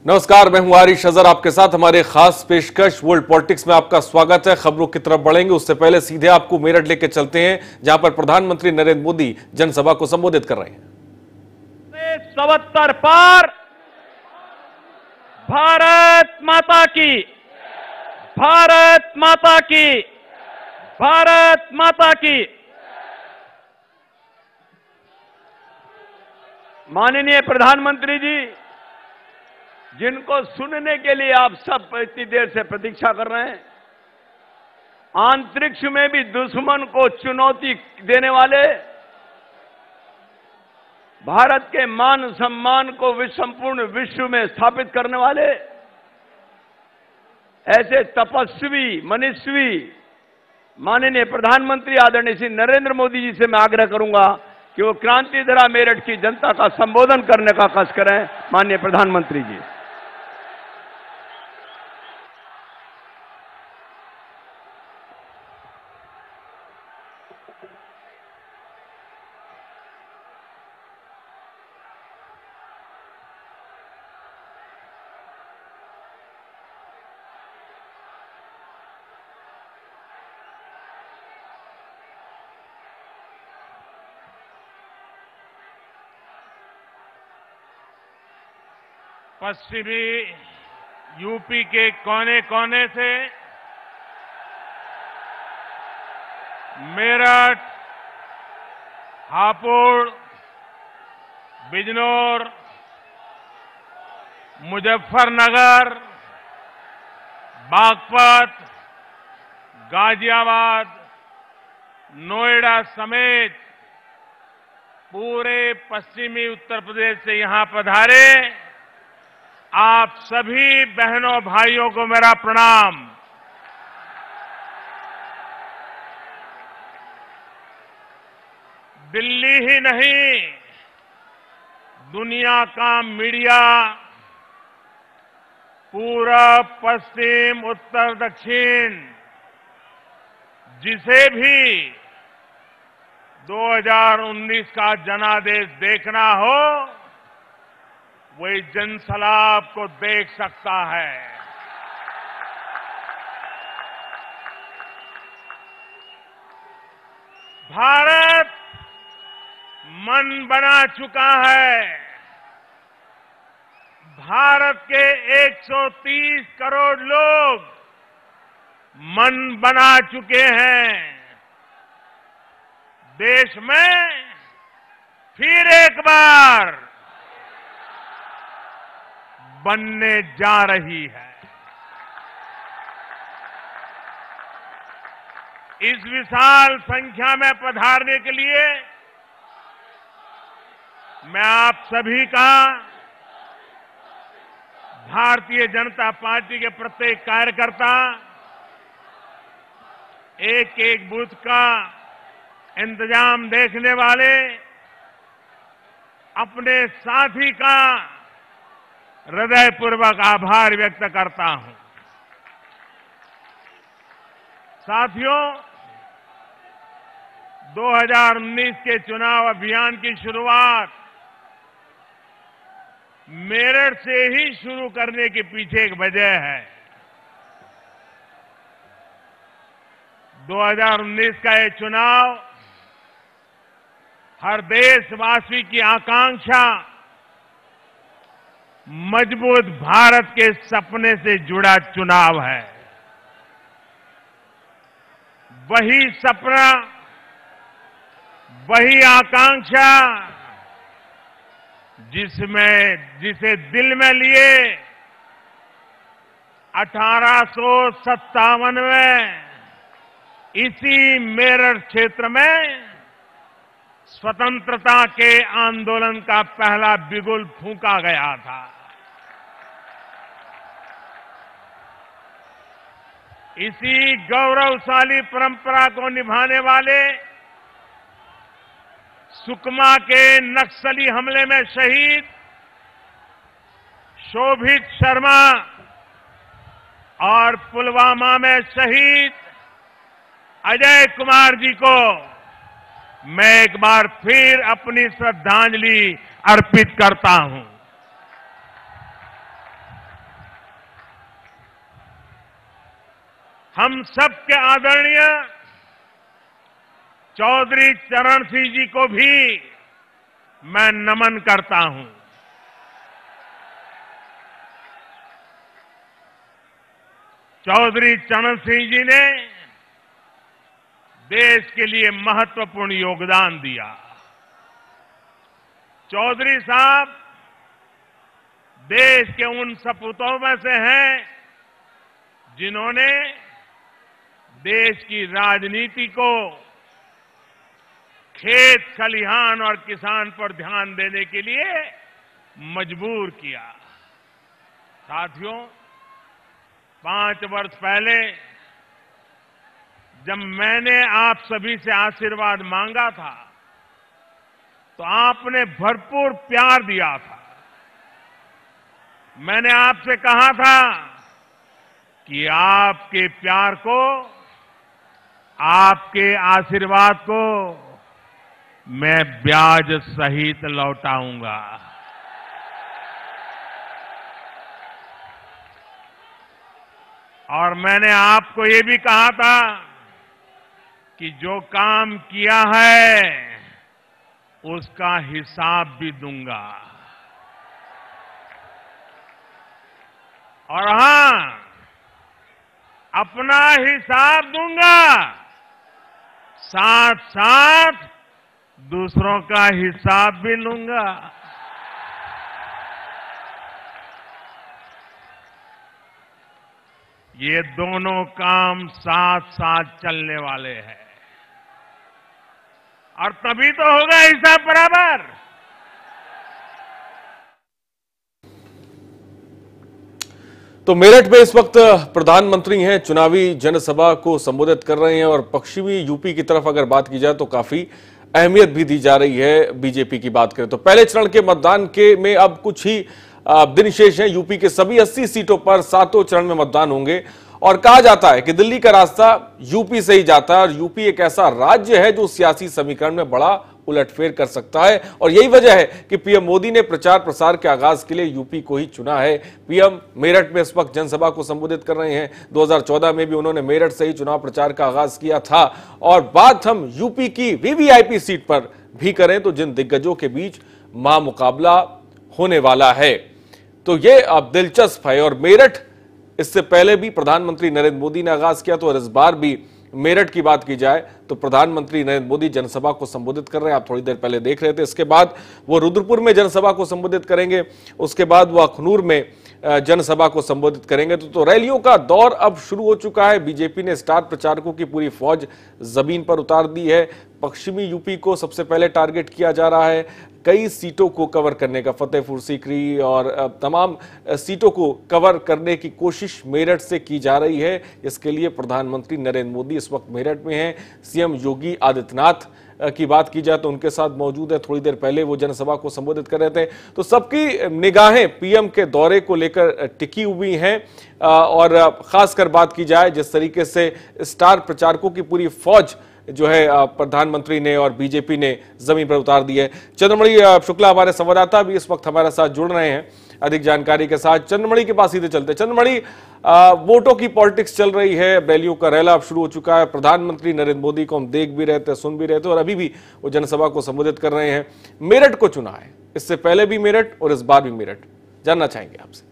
नमस्कार, मैं हूं आरिश अजहर आपके साथ। हमारे खास पेशकश वर्ल्ड पॉलिटिक्स में आपका स्वागत है। खबरों की तरफ बढ़ेंगे उससे पहले सीधे आपको मेरठ लेके चलते हैं, जहां पर प्रधानमंत्री नरेंद्र मोदी जनसभा को संबोधित कर रहे हैं। 77 पार। भारत माता की, भारत माता की, भारत माता की। माननीय प्रधानमंत्री जी, जिनको सुनने के लिए आप सब इतनी देर से प्रतीक्षा कर रहे हैं, अंतरिक्ष में भी दुश्मन को चुनौती देने वाले, भारत के मान सम्मान को संपूर्ण विश्व में स्थापित करने वाले ऐसे तपस्वी मनस्वी माननीय प्रधानमंत्री आदरणीय श्री नरेंद्र मोदी जी से मैं आग्रह करूंगा कि वो क्रांतिधरा मेरठ की जनता का संबोधन करने का कष्ट करें। माननीय प्रधानमंत्री जी। पश्चिमी यूपी के कोने कोने से मेरठ, हापुड़, बिजनौर, मुजफ्फरनगर, बागपत, गाजियाबाद, नोएडा समेत पूरे पश्चिमी उत्तर प्रदेश से यहां पधारे आप सभी बहनों भाइयों को मेरा प्रणाम। दिल्ली ही नहीं, दुनिया का मीडिया पूरब, पश्चिम, उत्तर, दक्षिण जिसे भी 2019 का जनादेश देखना हो वही जनसलाब को देख सकता है। भारत मन बना चुका है। भारत के 130 करोड़ लोग मन बना चुके हैं। देश में फिर एक बार बनने जा रही है। इस विशाल संख्या में पधारने के लिए मैं आप सभी का, भारतीय जनता पार्टी के प्रत्येक कार्यकर्ता, एक एक बूथ का इंतजाम देखने वाले अपने साथी का हृदयपूर्वक आभार व्यक्त करता हूं। साथियों, 2019 के चुनाव अभियान की शुरुआत मेरठ से ही शुरू करने के पीछे एक वजह है। 2019 का ये चुनाव हर देशवासी की आकांक्षा, मजबूत भारत के सपने से जुड़ा चुनाव है। वही सपना, वही आकांक्षा जिसे दिल में लिए 1857 में इसी मेरठ क्षेत्र में स्वतंत्रता के आंदोलन का पहला बिगुल फूंका गया था। इसी गौरवशाली परंपरा को निभाने वाले सुकमा के नक्सली हमले में शहीद शोभित शर्मा और पुलवामा में शहीद अजय कुमार जी को मैं एक बार फिर अपनी श्रद्धांजलि अर्पित करता हूं। हम सबके आदरणीय चौधरी चरण सिंह जी को भी मैं नमन करता हूं। चौधरी चरण सिंह जी ने देश के लिए महत्वपूर्ण योगदान दिया। चौधरी साहब देश के उन सपूतों में से हैं जिन्होंने देश की राजनीति को खेत खलिहान और किसान पर ध्यान देने के लिए मजबूर किया। साथियों, 5 वर्ष पहले जब मैंने आप सभी से आशीर्वाद मांगा था तो आपने भरपूर प्यार दिया था। मैंने आपसे कहा था कि आपके प्यार को, आपके आशीर्वाद को मैं ब्याज सहित लौटाऊंगा। और मैंने आपको ये भी कहा था कि जो काम किया है उसका हिसाब भी दूंगा। और हां, अपना हिसाब दूंगा, साथ साथ दूसरों का हिसाब भी लूंगा। ये दोनों काम साथ साथ चलने वाले हैं और तभी तो होगा हिसाब बराबर। तो मेरठ में इस वक्त प्रधानमंत्री हैं, चुनावी जनसभा को संबोधित कर रहे हैं और पश्चिमी यूपी की तरफ अगर बात की जाए तो काफी अहमियत भी दी जा रही है। बीजेपी की बात करें तो पहले चरण के मतदान के में अब कुछ ही दिन शेष हैं। यूपी के सभी 80 सीटों पर 7 चरण में मतदान होंगे और कहा जाता है कि दिल्ली का रास्ता यूपी से ही जाता है और यूपी एक ऐसा राज्य है जो सियासी समीकरण में बड़ा उलटफेर कर सकता है और यही वजह है कि पीएम मोदी ने प्रचार प्रसार के आगाज के लिए यूपी को ही चुना है। पीएम मेरठ में इस वक्त जनसभा को संबोधित कर रहे हैं। 2014 में भी उन्होंने मेरठ से ही चुनाव प्रचार का आगाज किया था। और बात हम यूपी की वीवीआईपी सीट पर भी करें तो जिन दिग्गजों के बीच महामुकाबला होने वाला है तो ये अब दिलचस्प है। और मेरठ इससे पहले भी प्रधानमंत्री नरेंद्र मोदी ने आगाज किया तो इस बार भी मेरठ की बात की जाए तो प्रधानमंत्री नरेंद्र मोदी जनसभा को संबोधित कर रहे हैं। आप थोड़ी देर पहले देख रहे थे। इसके बाद वो रुद्रपुर में जनसभा को संबोधित करेंगे, उसके बाद वो अखनूर में जनसभा को संबोधित करेंगे। तो रैलियों का दौर अब शुरू हो चुका है। बीजेपी ने स्टार प्रचारकों की पूरी फौज जमीन पर उतार दी है। पश्चिमी यूपी को सबसे पहले टारगेट किया जा रहा है। कई सीटों को कवर करने का, फतेहपुर सीकरी और तमाम सीटों को कवर करने की कोशिश मेरठ से की जा रही है। इसके लिए प्रधानमंत्री नरेंद्र मोदी इस वक्त मेरठ में हैं। सीएम योगी आदित्यनाथ की बात की जाए तो उनके साथ मौजूद है। थोड़ी देर पहले वो जनसभा को संबोधित कर रहे थे। तो सबकी निगाहें पीएम के दौरे को लेकर टिकी हुई हैं और खासकर बात की जाए जिस तरीके से स्टार प्रचारकों की पूरी फौज जो है प्रधानमंत्री ने और बीजेपी ने जमीन पर उतार दी है। चंद्रमणि शुक्ला हमारे संवाददाता भी इस वक्त हमारे साथ जुड़ रहे हैं अधिक जानकारी के साथ। चंद्रमणि के पास सीधे चलते। चंद्रमणि, वोटों की पॉलिटिक्स चल रही है, रैलियों का रैला अब शुरू हो चुका है। प्रधानमंत्री नरेंद्र मोदी को हम देख भी रहे थे, सुन भी रहे थे और अभी भी वो जनसभा को संबोधित कर रहे हैं। मेरठ को चुना है, इससे पहले भी मेरठ और इस बार भी मेरठ, जानना चाहेंगे आपसे।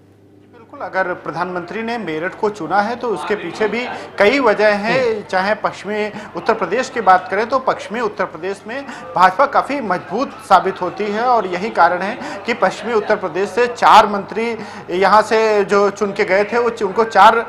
अगर प्रधानमंत्री ने मेरठ को चुना है तो उसके पीछे भी कई वजह हैं। चाहे पश्चिमी उत्तर प्रदेश की बात करें तो पश्चिमी उत्तर प्रदेश में भाजपा काफ़ी मजबूत साबित होती है और यही कारण है कि पश्चिमी उत्तर प्रदेश से 4 मंत्री यहां से जो चुन के गए थे उनको 4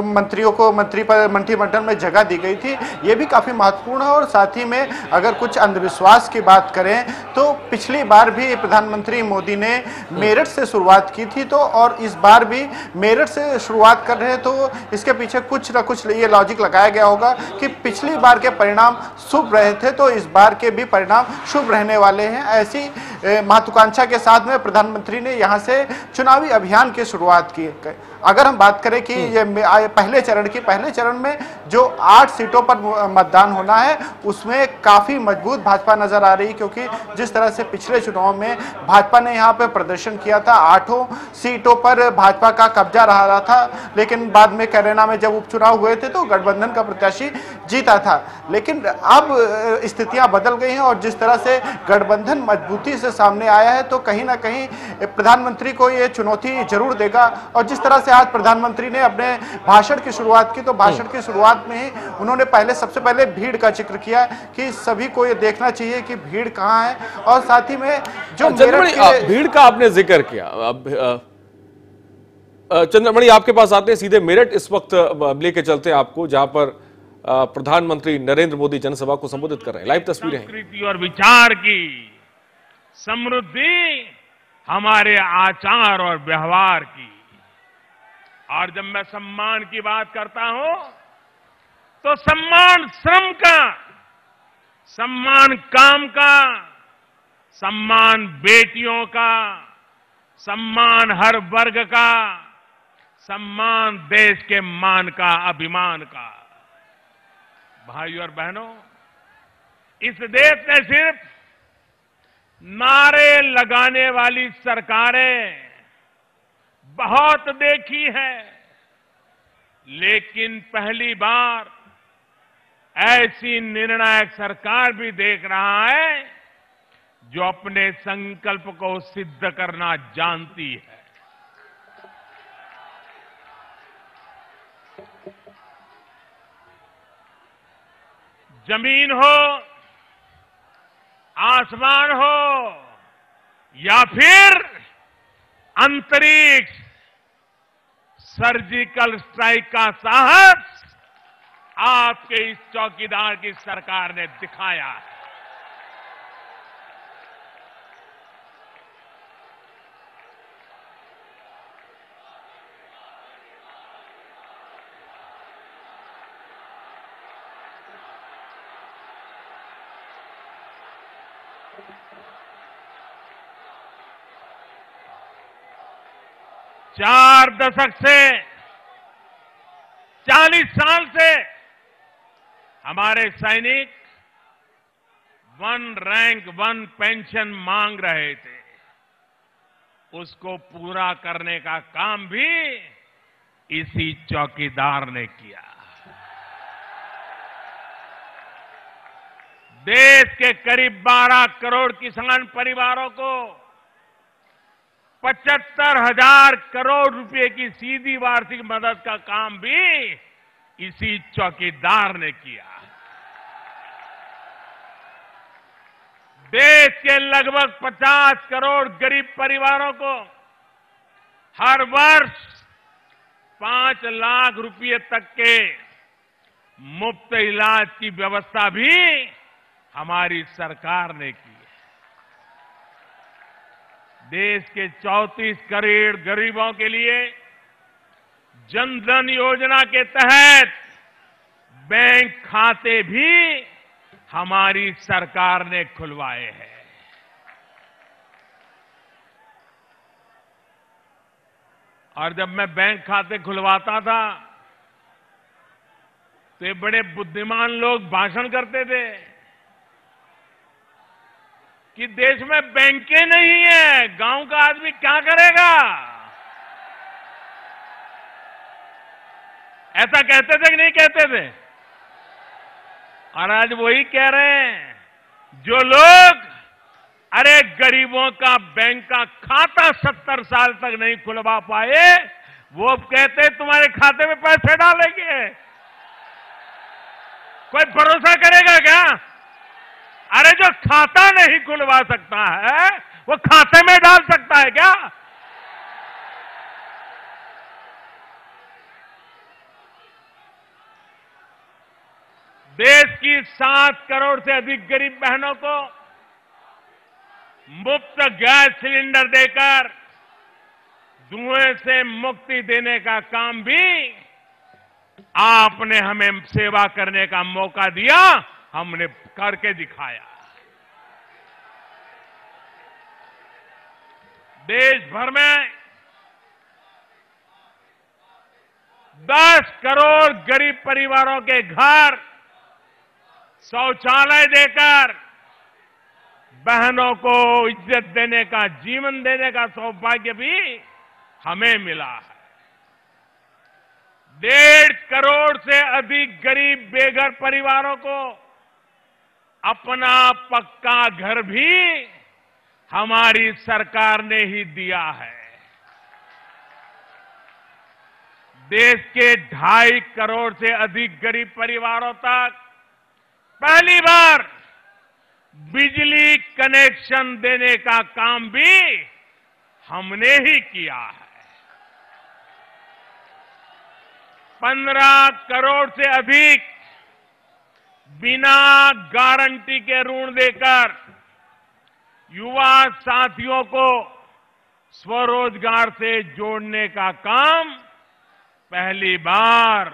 मंत्रियों को मंत्रिमंडल में जगह दी गई थी। ये भी काफ़ी महत्वपूर्ण है। और साथ ही में अगर कुछ अंधविश्वास की बात करें तो पिछली बार भी प्रधानमंत्री मोदी ने मेरठ से शुरुआत की थी तो और इस बार भी मेरठ से शुरुआत कर रहे हैं तो इसके पीछे कुछ न कुछ ये लॉजिक लगाया गया होगा कि पिछली बार के परिणाम शुभ रहे थे तो इस बार के भी परिणाम शुभ रहने वाले हैं। ऐसी महत्वाकांक्षा के साथ में प्रधानमंत्री ने यहां से चुनावी अभियान की शुरुआत की। अगर हम बात करें कि ये पहले चरण में जो 8 सीटों पर मतदान होना है उसमें काफ़ी मजबूत भाजपा नजर आ रही, क्योंकि जिस तरह से पिछले चुनाव में भाजपा ने यहाँ पे प्रदर्शन किया था 8 सीटों पर भाजपा का कब्जा रहा था, लेकिन बाद में कैरेना में जब उपचुनाव हुए थे तो गठबंधन का प्रत्याशी जीता था। लेकिन अब स्थितियां बदल गई हैं और जिस तरह से गठबंधन मजबूती से सामने आया है तो कहीं ना कहीं प्रधानमंत्री को ये चुनौती जरूर देगा। और जिस तरह से आज प्रधानमंत्री ने अपने भाषण की शुरुआत की, तो भाषण की शुरुआत में ही उन्होंने सबसे पहले भीड़ का जिक्र किया कि सभी को ये देखना चाहिए कि भीड़ कहाँ है, और साथ ही में जो भीड़ का आपने जिक्र किया। चंद्रमणि आपके पास आते हैं सीधे मेरठ इस वक्त लेके चलते हैं आपको, जहां पर प्रधानमंत्री नरेंद्र मोदी जनसभा को संबोधित कर रहे हैं। लाइव तस्वीरें हैं। संस्कृति और विचार की समृद्धि हमारे आचार और व्यवहार की। और जब मैं सम्मान की बात करता हूं तो सम्मान श्रम का, सम्मान काम का, सम्मान बेटियों का, सम्मान हर वर्ग का, सम्मान देश के मान का, अभिमान का। भाइयों और बहनों, इस देश ने सिर्फ नारे लगाने वाली सरकारें बहुत देखी है, लेकिन पहली बार ऐसी निर्णायक सरकार भी देख रहा है जो अपने संकल्प को सिद्ध करना जानती है। जमीन हो, आसमान हो या फिर अंतरिक्ष, सर्जिकल स्ट्राइक का साहस आपके इस चौकीदार की सरकार ने दिखाया है। चार दशक से, 40 साल से हमारे सैनिक 1 रैंक 1 पेंशन मांग रहे थे। उसको पूरा करने का काम भी इसी चौकीदार ने किया। देश के करीब 12 करोड़ किसान परिवारों को 75,000 करोड़ रुपए की सीधी वार्षिक मदद का काम भी इसी चौकीदार ने किया। देश के लगभग 50 करोड़ गरीब परिवारों को हर वर्ष 5 लाख रुपए तक के मुफ्त इलाज की व्यवस्था भी हमारी सरकार ने की है। देश के 34 करोड़ गरीबों के लिए जन धन योजना के तहत बैंक खाते भी हमारी सरकार ने खुलवाए हैं। और जब मैं बैंक खाते खुलवाता था तो ये बड़े बुद्धिमान लोग भाषण करते थे कि देश में बैंकें नहीं है, गांव का आदमी क्या करेगा। ऐसा कहते थे कि नहीं कहते थे? और आज वही कह रहे हैं जो लोग अरे गरीबों का बैंक का खाता 70 साल तक नहीं खुलवा पाए, वो कहते तुम्हारे खाते में पैसे डालेंगे। कोई भरोसा करेगा क्या? अरे जो खाता नहीं खुलवा सकता है वो खाते में डाल सकता है क्या? देश की 7 करोड़ से अधिक गरीब बहनों को मुफ्त गैस सिलेंडर देकर धुएं से मुक्ति देने का काम भी आपने हमें सेवा करने का मौका दिया, हमने करके दिखाया। देश भर में 10 करोड़ गरीब परिवारों के घर शौचालय देकर बहनों को इज्जत देने का, जीवन देने का सौभाग्य भी हमें मिला है। 1.5 करोड़ से अधिक गरीब बेघर परिवारों को अपना पक्का घर भी हमारी सरकार ने ही दिया है। देश के 2.5 करोड़ से अधिक गरीब परिवारों तक पहली बार बिजली कनेक्शन देने का काम भी हमने ही किया है। 15 करोड़ से अधिक बिना गारंटी के ऋण देकर युवा साथियों को स्वरोजगार से जोड़ने का काम पहली बार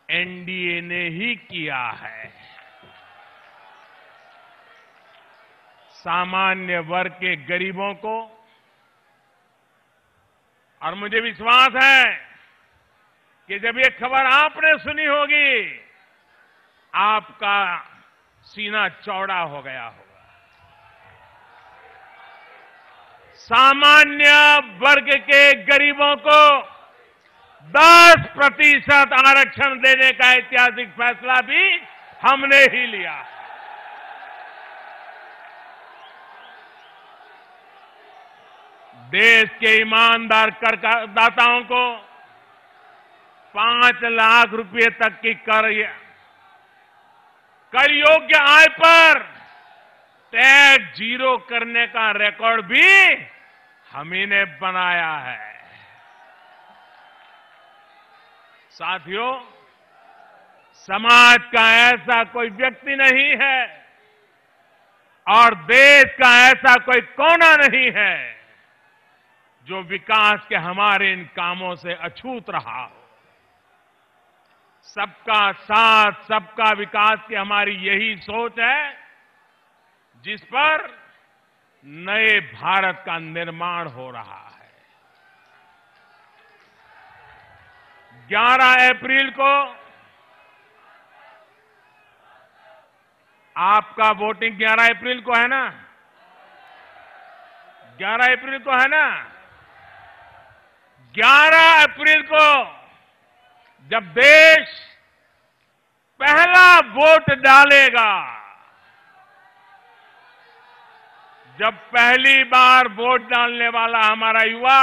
एनडीए ने ही किया है। सामान्य वर्ग के गरीबों को, और मुझे विश्वास है कि जब ये खबर आपने सुनी होगी, आपका सीना चौड़ा हो गया होगा। सामान्य वर्ग के गरीबों को 10% आरक्षण देने का ऐतिहासिक फैसला भी हमने ही लिया। देश के ईमानदार करदाताओं को 5 लाख रुपए तक की कर योग्य आय पर टैक्स 0 करने का रिकॉर्ड भी हम ही ने बनाया है। साथियों, समाज का ऐसा कोई व्यक्ति नहीं है और देश का ऐसा कोई कोना नहीं है जो विकास के हमारे इन कामों से अछूत रहा हो। सबका साथ, सबका विकास की हमारी यही सोच है जिस पर नए भारत का निर्माण हो रहा है। 11 अप्रैल को आपका वोटिंग 11 अप्रैल को है ना? 11 अप्रैल को है ना? 11 अप्रैल को जब देश पहला वोट डालेगा, जब पहली बार वोट डालने वाला हमारा युवा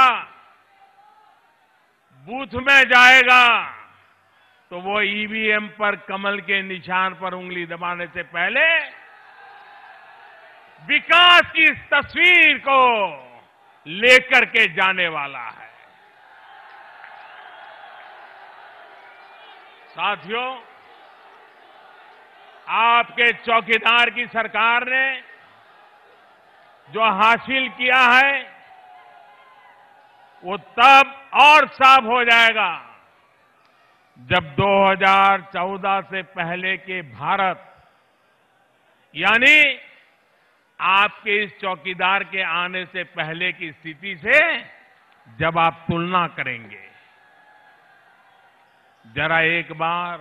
बूथ में जाएगा, तो वो ईवीएम पर कमल के निशान पर उंगली दबाने से पहले विकास की इस तस्वीर को लेकर के जाने वाला है। साथियों, आपके चौकीदार की सरकार ने जो हासिल किया है वो तब और साफ हो जाएगा जब 2014 से पहले के भारत, यानी आपके इस चौकीदार के आने से पहले की स्थिति से जब आप तुलना करेंगे। जरा एक बार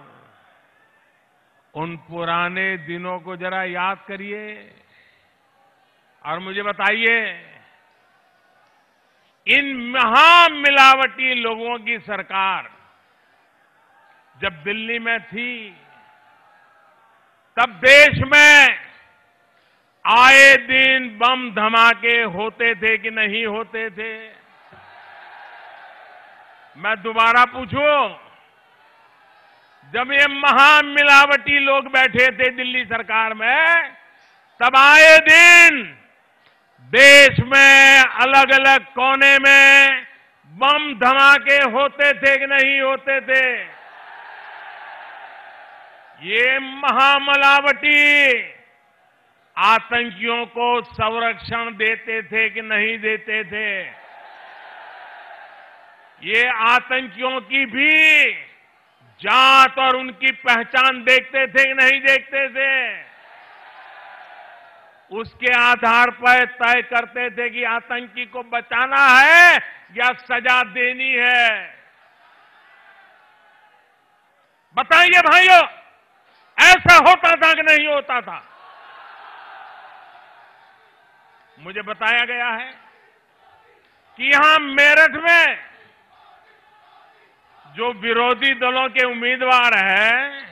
उन पुराने दिनों को जरा याद करिए और मुझे बताइए, इन महामिलावटी लोगों की सरकार जब दिल्ली में थी, तब देश में आए दिन बम धमाके होते थे कि नहीं होते थे? मैं दोबारा पूछूं, जब ये महामिलावटी लोग बैठे थे दिल्ली सरकार में, तब आए दिन देश में अलग अलग कोने में बम धमाके होते थे कि नहीं होते थे? ये महामिलावटी आतंकियों को संरक्षण देते थे कि नहीं देते थे? ये आतंकियों की भी जात और उनकी पहचान देखते थे कि नहीं देखते थे? उसके आधार पर तय करते थे कि आतंकी को बचाना है या सजा देनी है। बताइए भाइयों, ऐसा होता था कि नहीं होता था? मुझे बताया गया है कि यहां मेरठ में जो विरोधी दलों के उम्मीदवार हैं,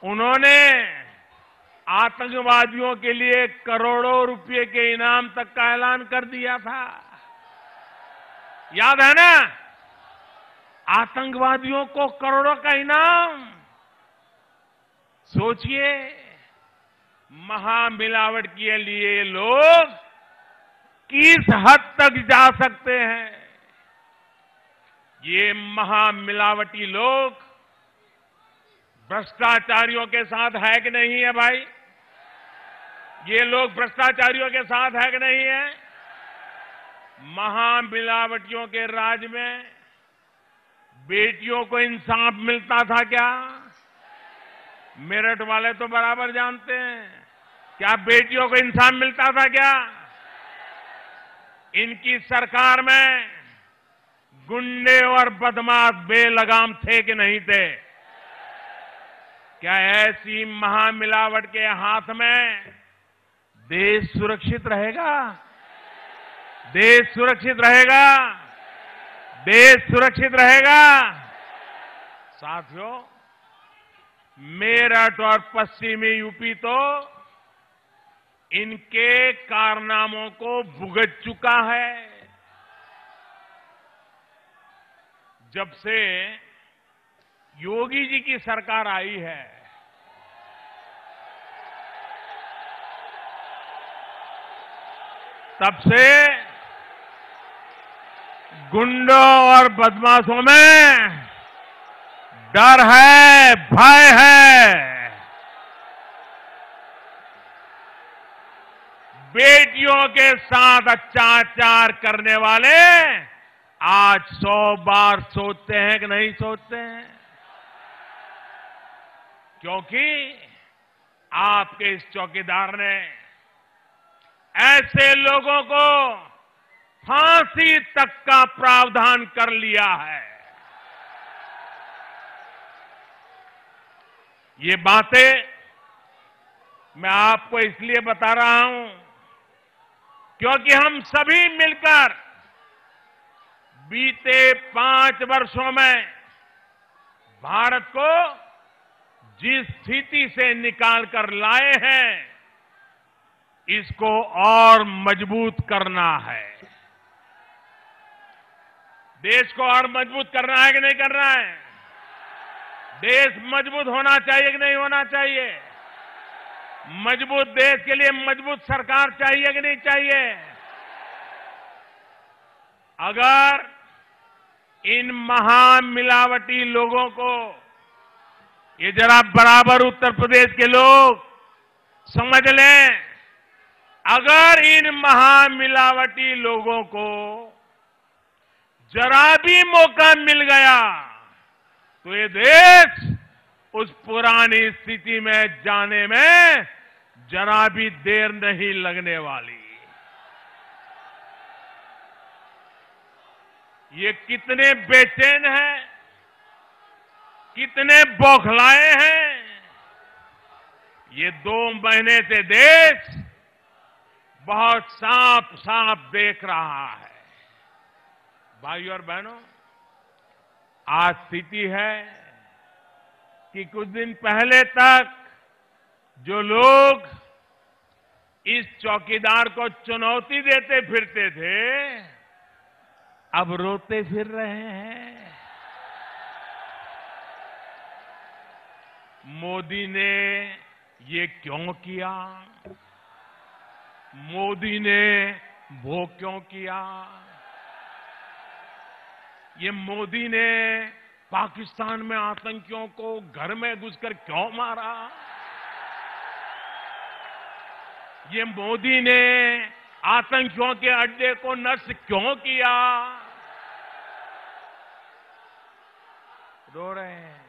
उन्होंने आतंकवादियों के लिए करोड़ों रुपए के इनाम तक का ऐलान कर दिया था। याद है ना? आतंकवादियों को करोड़ों का इनाम। सोचिए, महामिलावट के लिए लोग किस हद तक जा सकते हैं। ये महामिलावटी लोग भ्रष्टाचारियों के साथ है कि नहीं है भाई? ये लोग भ्रष्टाचारियों के साथ है कि नहीं है? महामिलावटियों के राज में बेटियों को इंसाफ मिलता था क्या? मेरठ वाले तो बराबर जानते हैं। क्या बेटियों को इंसाफ मिलता था क्या? इनकी सरकार में गुंडे और बदमाश बेलगाम थे कि नहीं थे? क्या ऐसी महामिलावट के हाथ में देश सुरक्षित रहेगा? देश सुरक्षित रहेगा? देश सुरक्षित रहेगा? साथियों, मेरठ और पश्चिमी यूपी तो इनके कारनामों को भुगत चुका है। जब से योगी जी की सरकार आई है, तब से गुंडों और बदमाशों में डर है, भय है। बेटियों के साथ अत्याचार करने वाले आज 100 बार सोचते हैं कि नहीं सोचते हैं? क्योंकि आपके इस चौकीदार ने ऐसे लोगों को फांसी तक का प्रावधान कर लिया है। ये बातें मैं आपको इसलिए बता रहा हूं क्योंकि हम सभी मिलकर बीते 5 वर्षों में भारत को जिस स्थिति से निकाल कर लाए हैं, इसको और मजबूत करना है। देश को और मजबूत करना है कि नहीं करना है? देश मजबूत होना चाहिए कि नहीं होना चाहिए? मजबूत देश के लिए मजबूत सरकार चाहिए कि नहीं चाहिए? अगर इन महामिलावटी लोगों को, ये जरा बराबर उत्तर प्रदेश के लोग समझ लें, अगर इन महामिलावटी लोगों को जरा भी मौका मिल गया तो ये देश उस पुरानी स्थिति में जाने में जरा भी देर नहीं लगने वाली। ये कितने बेचैन हैं, कितने बौखलाए हैं। ये 2 महीने से देश बहुत साफ साफ देख रहा है। भाइयों और बहनों, आज स्थिति है कि कुछ दिन पहले तक जो लोग इस चौकीदार को चुनौती देते फिरते थे, अब रोते फिर रहे हैं। मोदी ने ये क्यों किया? मोदी ने वो क्यों किया? ये मोदी ने पाकिस्तान में आतंकियों को घर में घुसकर क्यों मारा? ये मोदी ने आतंकियों के अड्डे को नष्ट क्यों किया? रो रहे हैं।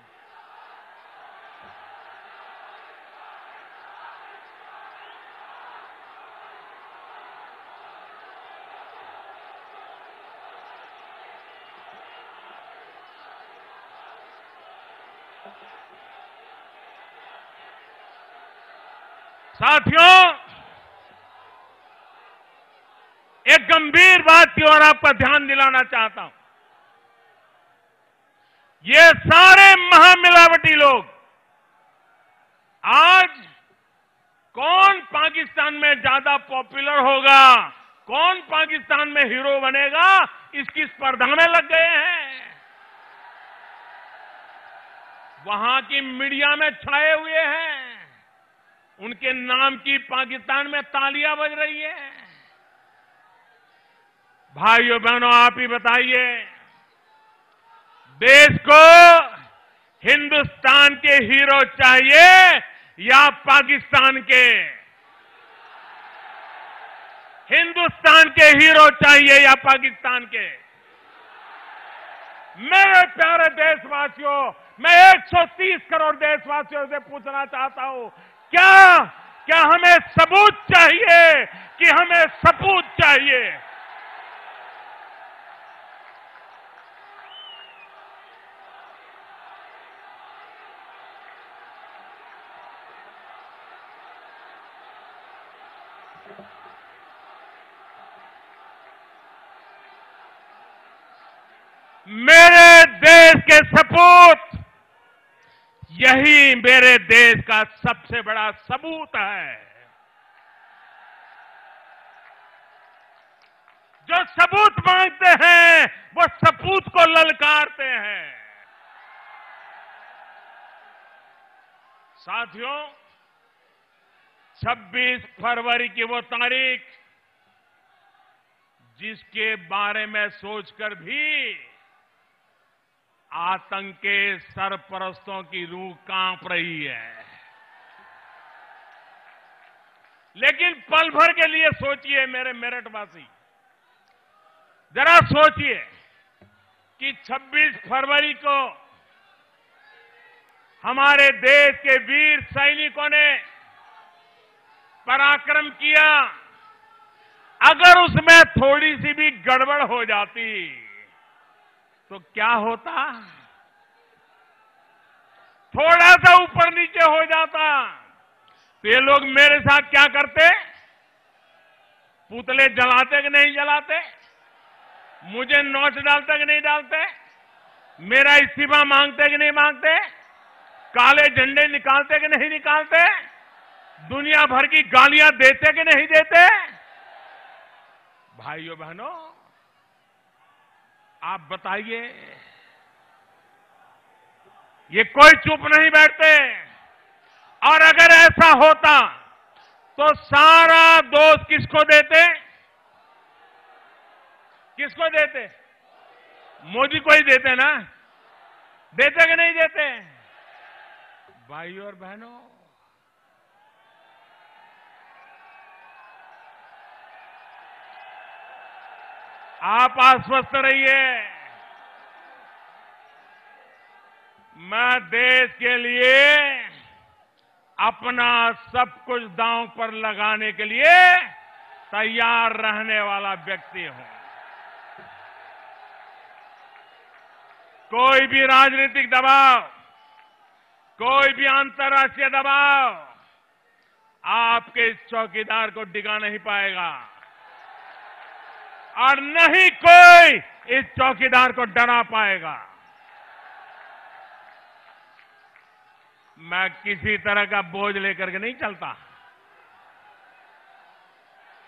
साथियों, एक गंभीर बात की ओर आपका ध्यान दिलाना चाहता हूं। ये सारे महामिलावटी लोग आज कौन पाकिस्तान में ज्यादा पॉपुलर होगा, कौन पाकिस्तान में हीरो बनेगा, इसकी स्पर्धा में लग गए हैं। वहां की मीडिया में छाए हुए हैं, उनके नाम की पाकिस्तान में तालियां बज रही है। भाइयों बहनों, आप ही बताइए, देश को हिंदुस्तान के हीरो चाहिए या पाकिस्तान के? हिंदुस्तान के हीरो चाहिए या पाकिस्तान के? मेरे प्यारे देशवासियों, मैं 130 करोड़ देशवासियों से पूछना चाहता हूं, क्या हमें सबूत चाहिए कि हमें सपूत चाहिए? मेरे देश के सपूत, यही मेरे देश का सबसे बड़ा सबूत है। जो सबूत मांगते हैं वो सपूत को ललकारते हैं। साथियों, 26 फरवरी की वो तारीख जिसके बारे में सोचकर भी आतंक के सरपरस्तों की रूह कांप रही है। लेकिन पल भर के लिए सोचिए मेरे मेरठवासी, जरा सोचिए कि 26 फरवरी को हमारे देश के वीर सैनिकों ने पराक्रम किया, अगर उसमें थोड़ी सी भी गड़बड़ हो जाती तो क्या होता? थोड़ा सा ऊपर नीचे हो जाता तो ये लोग मेरे साथ क्या करते? पुतले जलाते कि नहीं जलाते? मुझे नोच डालते कि नहीं डालते? मेरा इस्तीफा मांगते कि नहीं मांगते? काले झंडे निकालते कि नहीं निकालते? दुनिया भर की गालियां देते कि नहीं देते? भाइयों बहनों, आप बताइए, ये कोई चुप नहीं बैठते। और अगर ऐसा होता तो सारा दोष किसको देते? किसको देते? मोदी को ही देते ना? देते कि नहीं देते? भाइयों और बहनों, आप आश्वस्त रहिए, मैं देश के लिए अपना सब कुछ दांव पर लगाने के लिए तैयार रहने वाला व्यक्ति हूं। कोई भी राजनीतिक दबाव, कोई भी अंतर्राष्ट्रीय दबाव आपके इस चौकीदार को डिगा नहीं पाएगा और न ही कोई इस चौकीदार को डरा पाएगा। मैं किसी तरह का बोझ लेकर के नहीं चलता,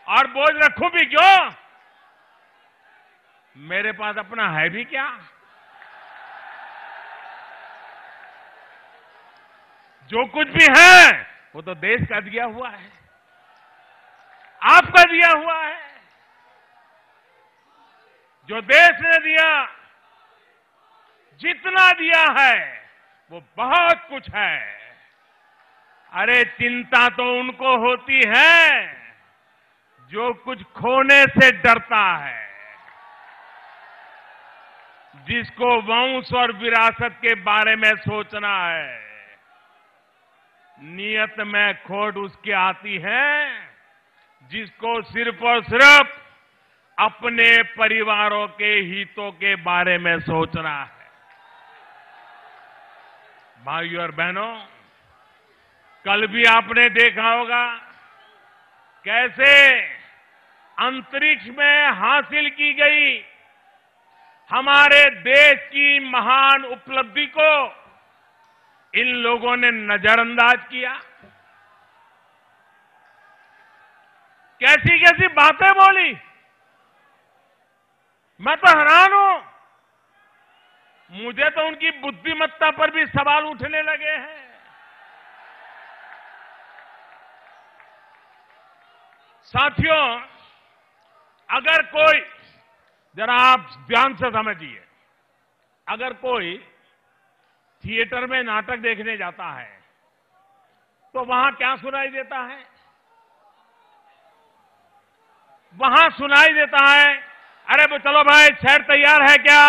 और बोझ रखूं भी क्यों? मेरे पास अपना है भी क्या? जो कुछ भी है वो तो देश का दिया हुआ है, आपका दिया हुआ है। जो देश ने दिया, जितना दिया है वो बहुत कुछ है। अरे चिंता तो उनको होती है जो कुछ खोने से डरता है, जिसको वंश और विरासत के बारे में सोचना है। नियत में खोट उसकी आती है जिसको सिर्फ और सिर्फ अपने परिवारों के हितों के बारे में सोचना है। भाइयों और बहनों, कल भी आपने देखा होगा कैसे अंतरिक्ष में हासिल की गई हमारे देश की महान उपलब्धि को इन लोगों ने नजरअंदाज किया। कैसी कैसी बातें बोली, मैं तो हैरान हूं। मुझे तो उनकी बुद्धिमत्ता पर भी सवाल उठने लगे हैं। साथियों, अगर कोई, जरा आप ध्यान से समझिए, अगर कोई थिएटर में नाटक देखने जाता है तो वहां क्या सुनाई देता है? वहां सुनाई देता है, अरे चलो भाई, सेट तैयार है क्या?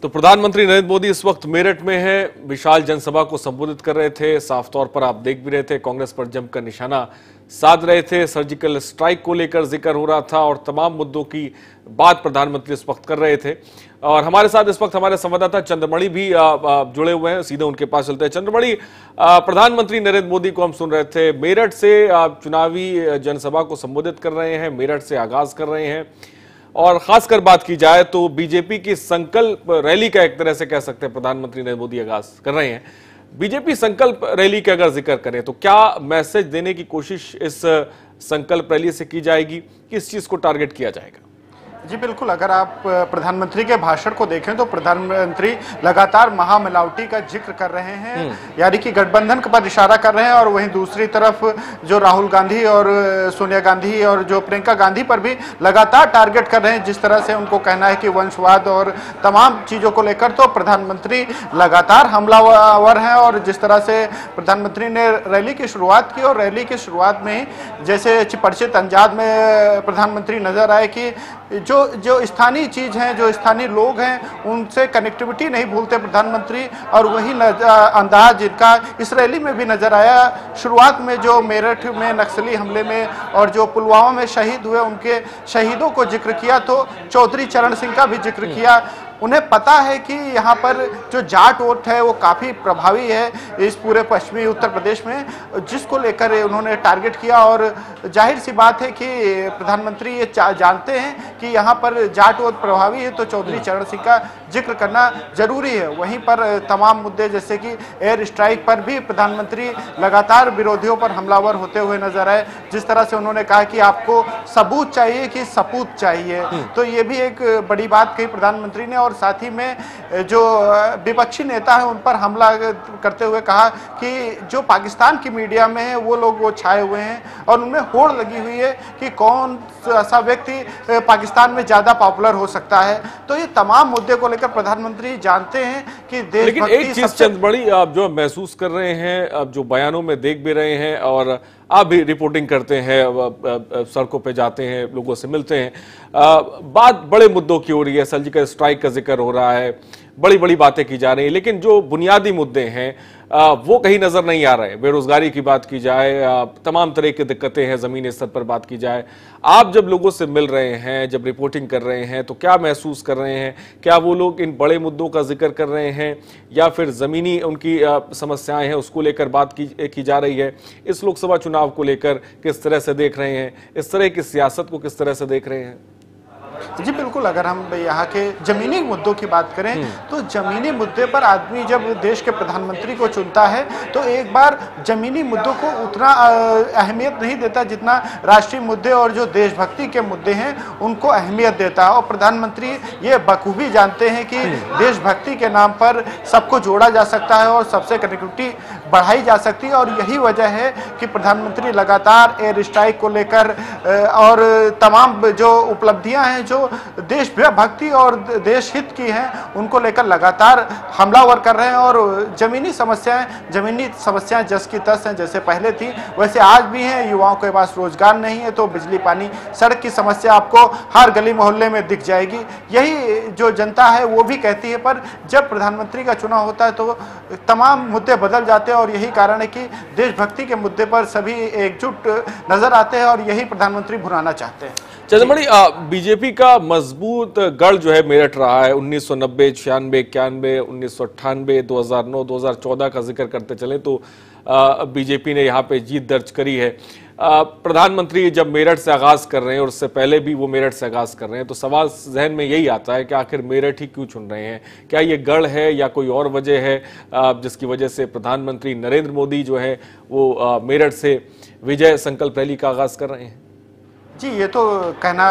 तो प्रधानमंत्री नरेंद्र मोदी इस वक्त मेरठ में हैं, विशाल जनसभा को संबोधित कर रहे थे। साफ तौर पर आप देख भी रहे थे, कांग्रेस पर जमकर निशाना साध रहे थे। सर्जिकल स्ट्राइक को लेकर जिक्र हो रहा था और तमाम मुद्दों की बात प्रधानमंत्री इस वक्त कर रहे थे। और हमारे साथ इस वक्त हमारे संवाददाता चंद्रमणि भी जुड़े हुए हैं, सीधे उनके पास चलते हैं। चंद्रमणि, प्रधानमंत्री नरेंद्र मोदी को हम सुन रहे थे, मेरठ से चुनावी जनसभा को संबोधित कर रहे हैं, मेरठ से आगाज कर रहे हैं। और खासकर बात की जाए तो बीजेपी की संकल्प रैली का एक तरह से कह सकते हैं प्रधानमंत्री नरेंद्र मोदी आगाज कर रहे हैं। बीजेपी संकल्प रैली का अगर जिक्र करें तो क्या मैसेज देने की कोशिश इस संकल्प रैली से की जाएगी? किस चीज को टारगेट किया जाएगा? जी बिल्कुल, अगर आप प्रधानमंत्री के भाषण को देखें तो प्रधानमंत्री लगातार महामिलावटी का जिक्र कर रहे हैं, यानी कि गठबंधन पर इशारा कर रहे हैं। और वहीं दूसरी तरफ जो राहुल गांधी और सोनिया गांधी और जो प्रियंका गांधी पर भी लगातार टारगेट कर रहे हैं। जिस तरह से उनको कहना है कि वंशवाद और तमाम चीज़ों को लेकर तो प्रधानमंत्री लगातार हमलावर हैं। और जिस तरह से प्रधानमंत्री ने रैली की शुरुआत की, और रैली की शुरुआत में ही जैसे परिचित अंदाज में प्रधानमंत्री नजर आए कि जो स्थानीय चीज हैं, जो स्थानीय लोग हैं, उनसे कनेक्टिविटी नहीं भूलते प्रधानमंत्री। और वही अंदाज जिनका इस रैली में भी नजर आया। शुरुआत में जो मेरठ में नक्सली हमले में और जो पुलवामा में शहीद हुए, उनके शहीदों को जिक्र किया, तो चौधरी चरण सिंह का भी जिक्र किया। उन्हें पता है कि यहाँ पर जो जाट वोट है वो काफ़ी प्रभावी है इस पूरे पश्चिमी उत्तर प्रदेश में, जिसको लेकर उन्होंने टारगेट किया। और जाहिर सी बात है कि प्रधानमंत्री ये जानते हैं कि यहाँ पर जाट वोट प्रभावी है, तो चौधरी चरण सिंह का जिक्र करना जरूरी है। वहीं पर तमाम मुद्दे जैसे कि एयर स्ट्राइक पर भी प्रधानमंत्री लगातार विरोधियों पर हमलावर होते हुए नजर आए। जिस तरह से उन्होंने कहा कि आपको सबूत चाहिए कि सपूत चाहिए, तो ये भी एक बड़ी बात कही प्रधानमंत्री ने। और साथ ही में जो विपक्षी नेता है उन पर हमला करते हुए कहा कि जो पाकिस्तान की मीडिया में है वो लोग वो छाए हुए हैं और उनमें होड़ लगी हुई है कि कौन सा व्यक्ति पाकिस्तान में ज्यादा पॉपुलर हो सकता है। तो ये तमाम मुद्दे को लेकर प्रधानमंत्री जानते हैं कि देश। लेकिन एक चीज चंद्रमणि, आप जो महसूस कर रहे हैं, आप जो बयानों में देख भी रहे हैं और आप भी रिपोर्टिंग करते हैं, सड़कों पे जाते हैं, लोगों से मिलते हैं, बात बड़े मुद्दों की हो रही है, सर्जिकल स्ट्राइक का जिक्र हो रहा है, बड़ी बड़ी बातें की जा रही है, लेकिन जो बुनियादी मुद्दे हैं वो कहीं नजर नहीं आ रहे। बेरोजगारी की बात की जाए, तमाम तरह की दिक्कतें हैं, जमीनी स्तर पर बात की जाए, आप जब लोगों से मिल रहे हैं, जब रिपोर्टिंग कर रहे हैं, तो क्या महसूस कर रहे हैं? क्या वो लोग इन बड़े मुद्दों का जिक्र कर रहे हैं या फिर जमीनी उनकी समस्याएं हैं उसको लेकर बात की जा रही है? इस लोकसभा चुनाव को लेकर किस तरह से देख रहे हैं? इस तरह की सियासत को किस तरह से देख रहे हैं? जी बिल्कुल, अगर हम यहाँ के जमीनी मुद्दों की बात करें तो जमीनी मुद्दे पर आदमी जब देश के प्रधानमंत्री को चुनता है तो एक बार जमीनी मुद्दों को उतना अहमियत नहीं देता जितना राष्ट्रीय मुद्दे और जो देशभक्ति के मुद्दे हैं उनको अहमियत देता है। और प्रधानमंत्री ये बखूबी जानते हैं कि देशभक्ति के नाम पर सबको जोड़ा जा सकता है और सबसे कनेक्टिविटी बढ़ाई जा सकती है। और यही वजह है कि प्रधानमंत्री लगातार एयर स्ट्राइक को लेकर और तमाम जो उपलब्धियां हैं जो देशभक्ति और देश हित की हैं उनको लेकर लगातार हमलावर कर रहे हैं। और जमीनी समस्याएं जस की तस हैं, जैसे पहले थी वैसे आज भी हैं। युवाओं के पास रोजगार नहीं है तो बिजली पानी सड़क की समस्या आपको हर गली मोहल्ले में दिख जाएगी। यही जो जनता है वो भी कहती है, पर जब प्रधानमंत्री का चुनाव होता है तो तमाम मुद्दे बदल जाते हैं। और यही कारण है कि देशभक्ति के मुद्दे पर सभी एकजुट नजर आते हैं और यही प्रधानमंत्री भुनाना चाहते हैं। चंद्रमणि, बीजेपी का मजबूत गढ़ जो है मेरठ रहा है। 1990, 96, 91, 1998, 2009, 2014 का जिक्र करते चले तो बीजेपी ने यहाँ पे जीत दर्ज करी है। प्रधानमंत्री जब मेरठ से आगाज कर रहे हैं और उससे पहले भी वो मेरठ से आगाज कर रहे हैं, तो सवाल जहन में यही आता है कि आखिर मेरठ ही क्यों चुन रहे हैं? क्या ये गढ़ है या कोई और वजह है जिसकी वजह से प्रधानमंत्री नरेंद्र मोदी जो है वो मेरठ से विजय संकल्प रैली का आगाज कर रहे हैं? जी, ये तो कहना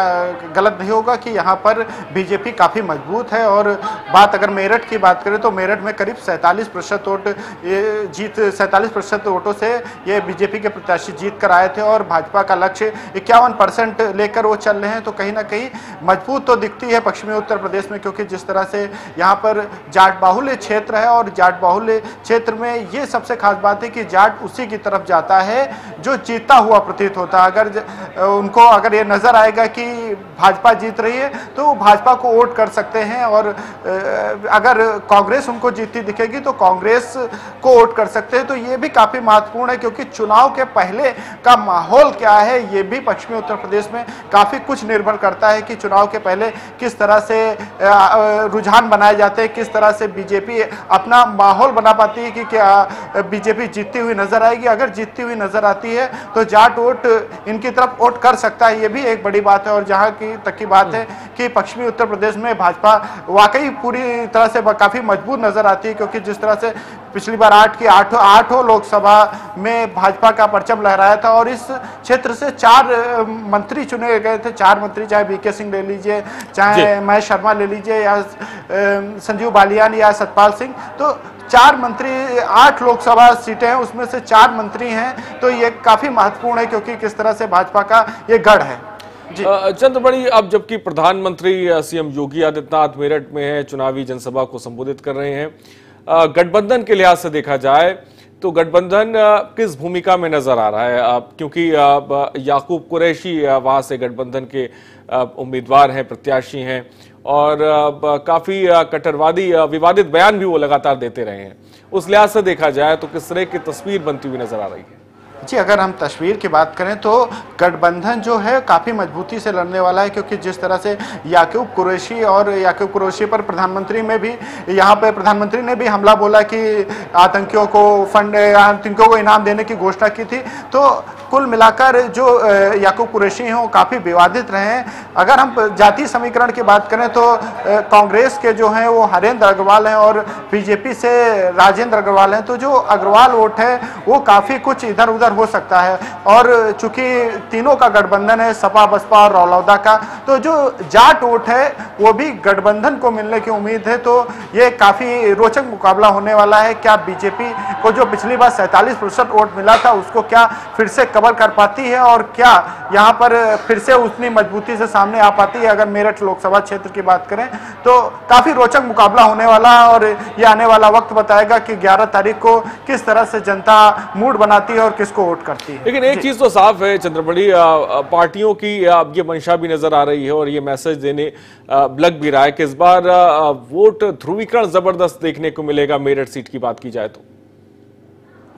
गलत नहीं होगा कि यहाँ पर बीजेपी काफ़ी मजबूत है। और बात अगर मेरठ की बात करें तो मेरठ में करीब 47% वोट ये जीत 47% वोटों से ये बीजेपी के प्रत्याशी जीत कर आए थे और भाजपा का लक्ष्य 51% लेकर वो चल रहे हैं। तो कहीं ना कहीं मजबूत तो दिखती है पश्चिमी उत्तर प्रदेश में, क्योंकि जिस तरह से यहाँ पर जाट बाहुल्य क्षेत्र है और जाट बाहुल्य क्षेत्र में ये सबसे खास बात है कि जाट उसी की तरफ जाता है जो जीतता हुआ प्रतीत होता है। अगर उनको अगर ये नजर आएगा कि भाजपा जीत रही है तो वो भाजपा को वोट कर सकते हैं, और अगर कांग्रेस उनको जीतती दिखेगी तो कांग्रेस को वोट कर सकते हैं। तो ये भी काफी महत्वपूर्ण है, क्योंकि चुनाव के पहले का माहौल क्या है ये भी पश्चिमी उत्तर प्रदेश में काफी कुछ निर्भर करता है कि चुनाव के पहले किस तरह से रुझान बनाए जाते हैं, किस तरह से बीजेपी अपना माहौल बना पाती है कि क्या बीजेपी जीतती हुई नजर आएगी। अगर जीतती हुई नजर आती है तो जाट वोट इनकी तरफ वोट कर सकता है, ये भी एक बड़ी बात है। और जहां की तक की बात है कि पश्चिमी उत्तर प्रदेश में भाजपा वाकई पूरी तरह से काफी मजबूत नजर आती है, क्योंकि जिस तरह से पिछली बार 8 लोकसभा में भाजपा का परचम लहराया था और इस क्षेत्र से 4 मंत्री चुने गए थे। 4 मंत्री, चाहे बीके सिंह ले लीजिए, चाहे महेश शर्मा ले लीजिए, या संजीव बालियान या सतपाल सिंह, तो 4 मंत्री, 8 लोकसभा सीटें हैं उसमें से 4 मंत्री हैं। तो ये काफी महत्वपूर्ण है, क्योंकि किस तरह से भाजपा का ये गढ़ है। चंद्रमणि, अब जबकि प्रधानमंत्री सीएम योगी आदित्यनाथ मेरठ में है, चुनावी जनसभा को संबोधित कर रहे हैं, गठबंधन के लिहाज से देखा जाए तो गठबंधन किस भूमिका में नजर आ रहा है? क्योंकि याकूब कुरैशी वहां से गठबंधन के उम्मीदवार हैं, प्रत्याशी हैं, और काफी कट्टरवादी विवादित बयान भी वो लगातार देते रहे हैं। उस लिहाज से देखा जाए तो किस तरह की तस्वीर बनती हुई नजर आ रही है? जी, अगर हम तस्वीर की बात करें तो गठबंधन जो है काफ़ी मजबूती से लड़ने वाला है, क्योंकि जिस तरह से याकूब कुरैशी पर प्रधानमंत्री में भी यहाँ पे प्रधानमंत्री ने भी हमला बोला कि आतंकियों को इनाम देने की घोषणा की थी। तो कुल मिलाकर जो याकूब कुरैशी हैं वो काफ़ी विवादित रहे हैं। अगर हम जातीय समीकरण की बात करें तो कांग्रेस के जो हैं वो हरेंद्र अग्रवाल हैं और बीजेपी से राजेंद्र अग्रवाल हैं। तो जो अग्रवाल वोट है वो काफ़ी कुछ इधर उधर हो सकता है, और चूंकि तीनों का गठबंधन है, सपा बसपा और रालोद का, तो जो जाट वोट है वो भी गठबंधन को मिलने की उम्मीद है। तो ये काफ़ी रोचक मुकाबला होने वाला है। क्या बीजेपी को जो पिछली बार 47% वोट मिला था उसको क्या फिर से कवर कर पाती है, और क्या यहाँ पर फिर से उतनी मजबूती से सामने आ पाती है? अगर मेरठ लोकसभा क्षेत्र की बात करें तो काफ़ी रोचक मुकाबला होने वाला है, और ये आने वाला वक्त बताएगा कि 11 तारीख को किस तरह से जनता मूड बनाती है और किसको वोट करती है। लेकिन एक चीज तो साफ है चंद्रमणि, पार्टियों की ये मंशा भी नजर आ रही है और ये मैसेज देने लग भी रहा है कि इस बार वोट ध्रुवीकरण जबरदस्त देखने को मिलेगा मेरठ सीट की बात की जाए तो।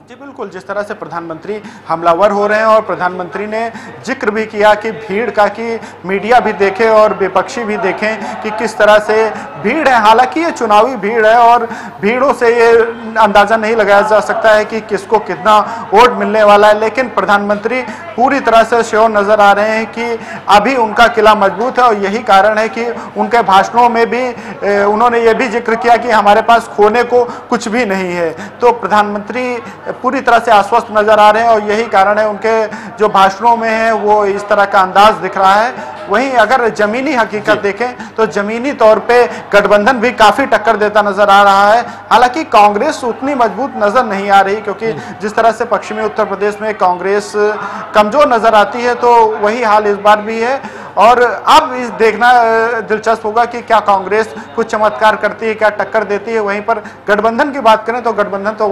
जी बिल्कुल, जिस तरह से प्रधानमंत्री हमलावर हो रहे हैं और प्रधानमंत्री ने जिक्र भी किया कि भीड़ का, कि मीडिया भी देखे और विपक्षी भी देखें कि किस तरह से भीड़ है। हालांकि ये चुनावी भीड़ है और भीड़ों से ये अंदाजा नहीं लगाया जा सकता है कि किसको कितना वोट मिलने वाला है, लेकिन प्रधानमंत्री पूरी तरह से श्योर नजर आ रहे हैं कि अभी उनका किला मजबूत है। और यही कारण है कि उनके भाषणों में भी उन्होंने ये भी जिक्र किया कि हमारे पास खोने को कुछ भी नहीं है। तो प्रधानमंत्री पूरी तरह से आश्वस्त नजर आ रहे हैं, और यही कारण है उनके जो भाषणों में है वो इस तरह का अंदाज दिख रहा है। वहीं अगर जमीनी हकीकत देखें तो जमीनी तौर पे गठबंधन भी काफी टक्कर देता नजर आ रहा है। हालांकि कांग्रेस उतनी मजबूत नजर नहीं आ रही, क्योंकि जिस तरह से पश्चिमी उत्तर प्रदेश में कांग्रेस कमजोर नजर आती है, तो वही हाल इस बार भी है। और अब इस देखना दिलचस्प होगा कि क्या कांग्रेस कुछ चमत्कार करती है, क्या टक्कर देती है। वहीं पर गठबंधन की बात करें तो गठबंधन तो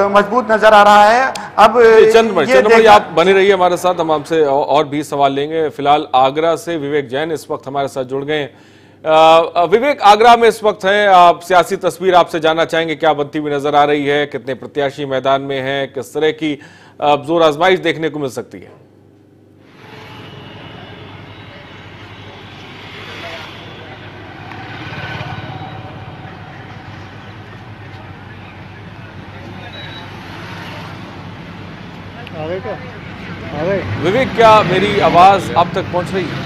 मजबूत नजर आ रहा है। अब चंद्रमणि आप बने रहिए हमारे साथ, हम आपसे और भी सवाल लेंगे। फिलहाल आगरा से विवेक जैन इस वक्त हमारे साथ जुड़ गए। विवेक, आगरा में इस वक्त हैं आप, सियासी तस्वीर आपसे जानना चाहेंगे क्या बनती हुई नजर आ रही है? कितने प्रत्याशी मैदान में हैं? किस तरह की जोर आजमाइश देखने को मिल सकती है? विवेक, क्या मेरी आवाज आप तक पहुंच रही है?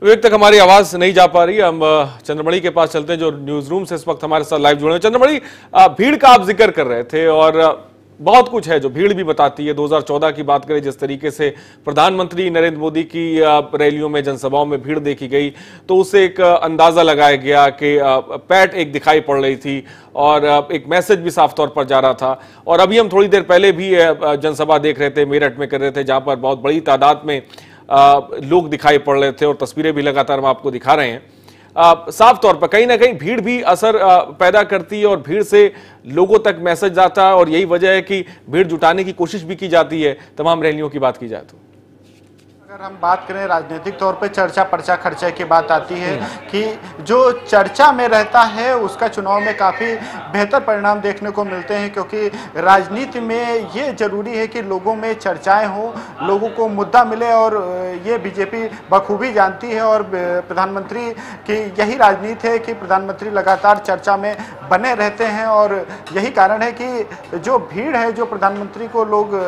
विवेक तक हमारी आवाज नहीं जा पा रही। हम चंद्रमणि के पास चलते हैं जो न्यूज रूम से इस वक्त हमारे साथ लाइव जुड़े हैं। चंद्रमणि, भीड़ का आप जिक्र कर रहे थे और बहुत कुछ है जो भीड़ भी बताती है। 2014 की बात करें, जिस तरीके से प्रधानमंत्री नरेंद्र मोदी की रैलियों में, जनसभाओं में भीड़ देखी गई, तो उससे एक अंदाजा लगाया गया कि पैठ एक दिखाई पड़ रही थी और एक मैसेज भी साफ तौर पर जा रहा था। और अभी हम थोड़ी देर पहले भी जनसभा देख रहे थे, मेरठ में कर रहे थे, जहां पर बहुत बड़ी तादाद में लोग दिखाई पड़ रहे थे और तस्वीरें भी लगातार हम आपको दिखा रहे हैं। साफ तौर पर कहीं ना कहीं भीड़ भी असर पैदा करती है और भीड़ से लोगों तक मैसेज जाता है और यही वजह है कि भीड़ जुटाने की कोशिश भी की जाती है तमाम रैलियों की बात की जाए तो। अगर हम बात करें राजनीतिक तौर पे चर्चा पर्चा खर्चा की बात आती है कि जो चर्चा में रहता है उसका चुनाव में काफ़ी बेहतर परिणाम देखने को मिलते हैं, क्योंकि राजनीति में ये जरूरी है कि लोगों में चर्चाएं हो, लोगों को मुद्दा मिले, और ये बीजेपी बखूबी जानती है। और प्रधानमंत्री की यही राजनीति है कि प्रधानमंत्री लगातार चर्चा में बने रहते हैं और यही कारण है कि जो भीड़ है, जो प्रधानमंत्री को लोग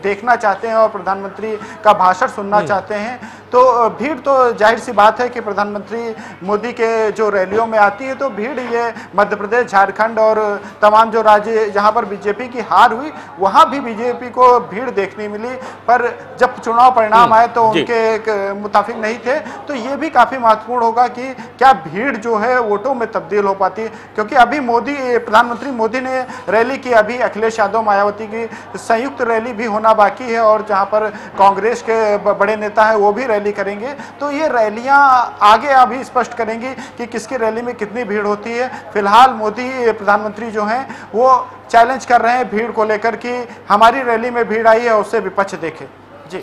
देखना चाहते हैं और प्रधानमंत्री का भाषण सुनना चाहते हैं, तो भीड़ तो जाहिर सी बात है कि प्रधानमंत्री मोदी के जो रैलियों में आती है तो भीड़ ये मध्य प्रदेश, झारखंड और तमाम जो राज्य जहां पर बीजेपी की हार हुई वहां भी बीजेपी को भीड़ देखने मिली, पर जब चुनाव परिणाम आए तो उनके एक मुताबिक नहीं थे। तो ये भी काफी महत्वपूर्ण होगा कि क्या भीड़ जो है वोटों में तब्दील हो पाती है, क्योंकि अभी प्रधानमंत्री मोदी ने रैली की, अभी अखिलेश यादव मायावती की संयुक्त रैली भी होना बाकी है और जहां पर कांग्रेस के बड़े नेता है वो भी रैली करेंगे। तो ये रैलियां आगे अभी स्पष्ट करेंगी कि किसकी रैली में कितनी भीड़ होती है। फिलहाल मोदी प्रधानमंत्री जो हैं वो चैलेंज कर रहे हैं भीड़ को लेकर कि हमारी रैली में भीड़ आई है, उससे विपक्ष देखे। जी।